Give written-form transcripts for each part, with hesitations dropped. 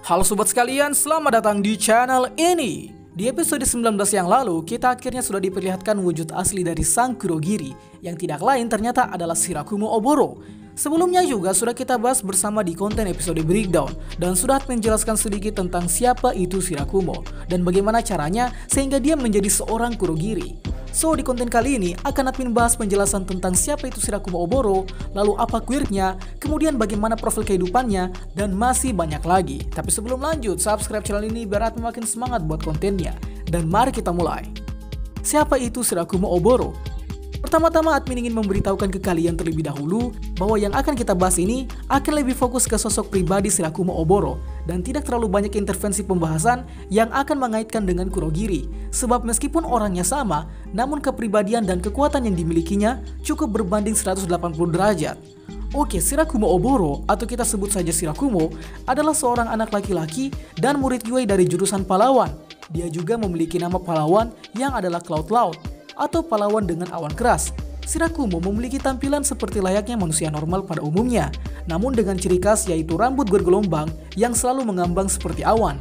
Halo sobat sekalian, selamat datang di channel ini. Di episode 19 yang lalu, kita akhirnya sudah diperlihatkan wujud asli dari sang Kurogiri, yang tidak lain ternyata adalah Shirakumo Oboro. Sebelumnya juga sudah kita bahas bersama di konten episode breakdown, dan sudah menjelaskan sedikit tentang siapa itu Shirakumo, dan bagaimana caranya sehingga dia menjadi seorang Kurogiri. So, di konten kali ini akan admin bahas penjelasan tentang siapa itu Shirakumo Oboro, lalu apa quirknya, kemudian bagaimana profil kehidupannya, dan masih banyak lagi. Tapi sebelum lanjut, subscribe channel ini biar admin makin semangat buat kontennya. Dan mari kita mulai. Siapa itu Shirakumo Oboro? Pertama-tama admin ingin memberitahukan ke kalian terlebih dahulu bahwa yang akan kita bahas ini akan lebih fokus ke sosok pribadi Shirakumo Oboro dan tidak terlalu banyak intervensi pembahasan yang akan mengaitkan dengan Kurogiri. Sebab meskipun orangnya sama, namun kepribadian dan kekuatan yang dimilikinya cukup berbanding 180 derajat. Oke, Shirakumo Oboro atau kita sebut saja Shirakumo adalah seorang anak laki-laki dan murid Yue dari jurusan pahlawan. Dia juga memiliki nama pahlawan yang adalah Cloud Laut atau pahlawan dengan awan keras. Shirakumo memiliki tampilan seperti layaknya manusia normal pada umumnya, namun dengan ciri khas yaitu rambut bergelombang yang selalu mengambang seperti awan.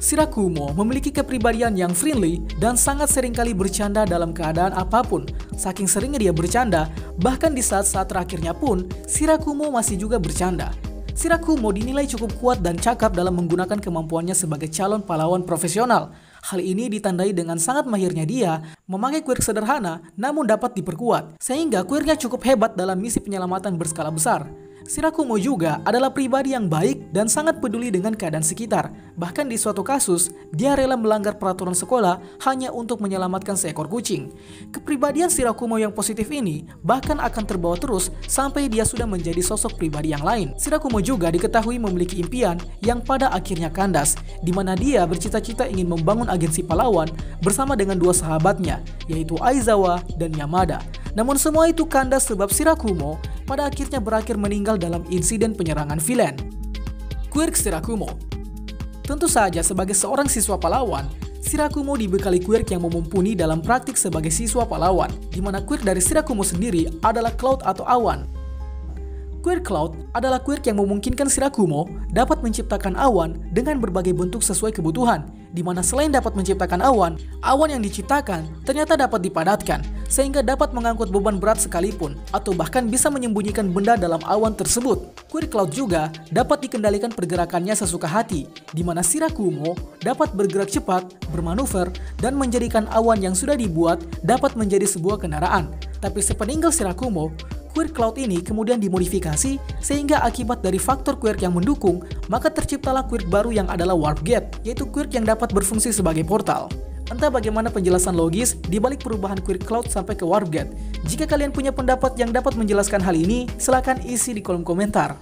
Shirakumo memiliki kepribadian yang friendly dan sangat seringkali bercanda dalam keadaan apapun. Saking seringnya dia bercanda, bahkan di saat-saat terakhirnya pun, Shirakumo masih juga bercanda. Shirakumo dinilai cukup kuat dan cakap dalam menggunakan kemampuannya sebagai calon pahlawan profesional. Hal ini ditandai dengan sangat mahirnya dia memakai quirk sederhana namun dapat diperkuat, sehingga quirknya cukup hebat dalam misi penyelamatan berskala besar. Shirakumo juga adalah pribadi yang baik dan sangat peduli dengan keadaan sekitar. Bahkan di suatu kasus, dia rela melanggar peraturan sekolah hanya untuk menyelamatkan seekor kucing. Kepribadian Shirakumo yang positif ini bahkan akan terbawa terus sampai dia sudah menjadi sosok pribadi yang lain. Shirakumo juga diketahui memiliki impian yang pada akhirnya kandas, di mana dia bercita-cita ingin membangun agensi pahlawan bersama dengan dua sahabatnya, yaitu Aizawa dan Yamada. Namun semua itu kandas sebab Shirakumo pada akhirnya berakhir meninggal dalam insiden penyerangan villain. Quirk Shirakumo. Tentu saja sebagai seorang siswa pahlawan, Shirakumo dibekali quirk yang mumpuni dalam praktik sebagai siswa pahlawan, di mana quirk dari Shirakumo sendiri adalah Cloud atau awan. Quirk Cloud adalah quirk yang memungkinkan Shirakumo dapat menciptakan awan dengan berbagai bentuk sesuai kebutuhan, di mana selain dapat menciptakan awan yang diciptakan ternyata dapat dipadatkan, sehingga dapat mengangkut beban berat sekalipun, atau bahkan bisa menyembunyikan benda dalam awan tersebut. Quirk Cloud juga dapat dikendalikan pergerakannya sesuka hati, di mana Shirakumo dapat bergerak cepat, bermanuver, dan menjadikan awan yang sudah dibuat dapat menjadi sebuah kendaraan. Tapi sepeninggal Shirakumo, quirk Cloud ini kemudian dimodifikasi sehingga akibat dari faktor quirk yang mendukung, maka terciptalah quirk baru yang adalah Warp Gate, yaitu quirk yang dapat berfungsi sebagai portal. Entah bagaimana penjelasan logis di balik perubahan quirk Cloud sampai ke Warp Gate. Jika kalian punya pendapat yang dapat menjelaskan hal ini, silahkan isi di kolom komentar.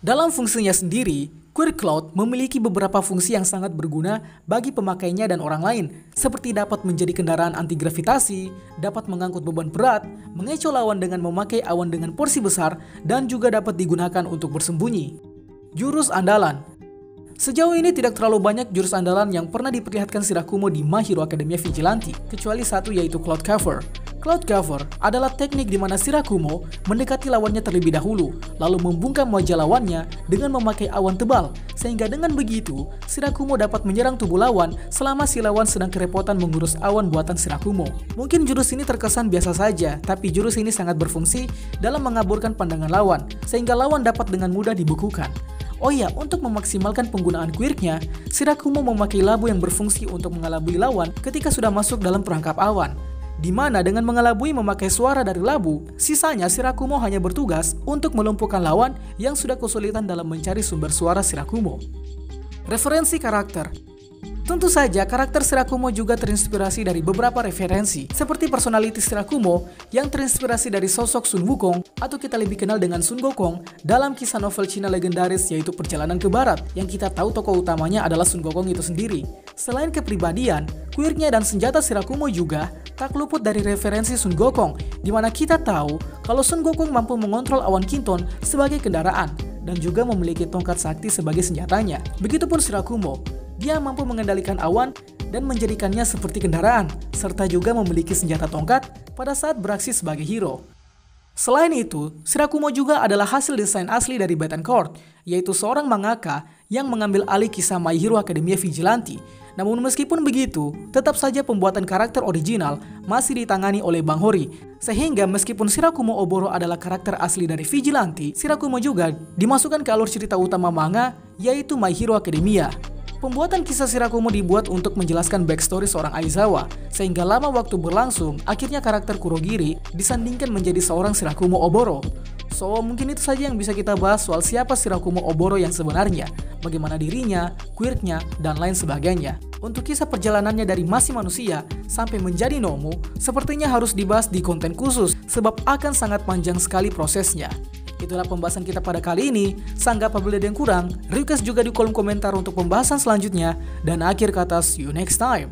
Dalam fungsinya sendiri, quirk Cloud memiliki beberapa fungsi yang sangat berguna bagi pemakainya dan orang lain, seperti dapat menjadi kendaraan anti-gravitasi, dapat mengangkut beban berat, mengecoh lawan dengan memakai awan dengan porsi besar, dan juga dapat digunakan untuk bersembunyi. Jurus andalan. Sejauh ini tidak terlalu banyak jurus andalan yang pernah diperlihatkan Shirakumo di My Hero Academia Vigilante, kecuali satu yaitu Cloud Cover. Cloud Cover adalah teknik di mana Shirakumo mendekati lawannya terlebih dahulu, lalu membungkam wajah lawannya dengan memakai awan tebal, sehingga dengan begitu Shirakumo dapat menyerang tubuh lawan selama si lawan sedang kerepotan mengurus awan buatan Shirakumo. Mungkin jurus ini terkesan biasa saja, tapi jurus ini sangat berfungsi dalam mengaburkan pandangan lawan, sehingga lawan dapat dengan mudah dibekukan. Oh iya, untuk memaksimalkan penggunaan quirknya, Shirakumo memakai labu yang berfungsi untuk mengelabui lawan ketika sudah masuk dalam perangkap awan. Di mana dengan mengelabui memakai suara dari labu, sisanya Shirakumo hanya bertugas untuk melumpuhkan lawan yang sudah kesulitan dalam mencari sumber suara Shirakumo. Referensi karakter. Tentu saja karakter Shirakumo juga terinspirasi dari beberapa referensi, seperti personality Shirakumo yang terinspirasi dari sosok Sun Wukong atau kita lebih kenal dengan Sun Gokong dalam kisah novel Cina legendaris yaitu Perjalanan ke Barat, yang kita tahu tokoh utamanya adalah Sun Gokong itu sendiri. Selain kepribadian, quirknya dan senjata Shirakumo juga tak luput dari referensi Sun Gokong, di mana kita tahu kalau Sun Gokong mampu mengontrol awan Kinton sebagai kendaraan dan juga memiliki tongkat sakti sebagai senjatanya. Begitupun Shirakumo, dia mampu mengendalikan awan dan menjadikannya seperti kendaraan, serta juga memiliki senjata tongkat pada saat beraksi sebagai hero. Selain itu, Shirakumo juga adalah hasil desain asli dari Bettencourt, yaitu seorang mangaka yang mengambil alih kisah My Hero Academia Vigilante. Namun meskipun begitu, tetap saja pembuatan karakter original masih ditangani oleh Bang Hori. Sehingga meskipun Shirakumo Oboro adalah karakter asli dari Vigilante, Shirakumo juga dimasukkan ke alur cerita utama manga, yaitu My Hero Academia. Pembuatan kisah Shirakumo dibuat untuk menjelaskan backstory seorang Aizawa, sehingga lama waktu berlangsung, akhirnya karakter Kurogiri disandingkan menjadi seorang Shirakumo Oboro. So, mungkin itu saja yang bisa kita bahas soal siapa Shirakumo Oboro yang sebenarnya, bagaimana dirinya, quirknya, dan lain sebagainya. Untuk kisah perjalanannya dari masih manusia sampai menjadi Nomu, sepertinya harus dibahas di konten khusus, sebab akan sangat panjang sekali prosesnya. Itulah pembahasan kita pada kali ini. Sanggah apabila ada yang kurang, request juga di kolom komentar untuk pembahasan selanjutnya. Dan akhir kata, see you next time.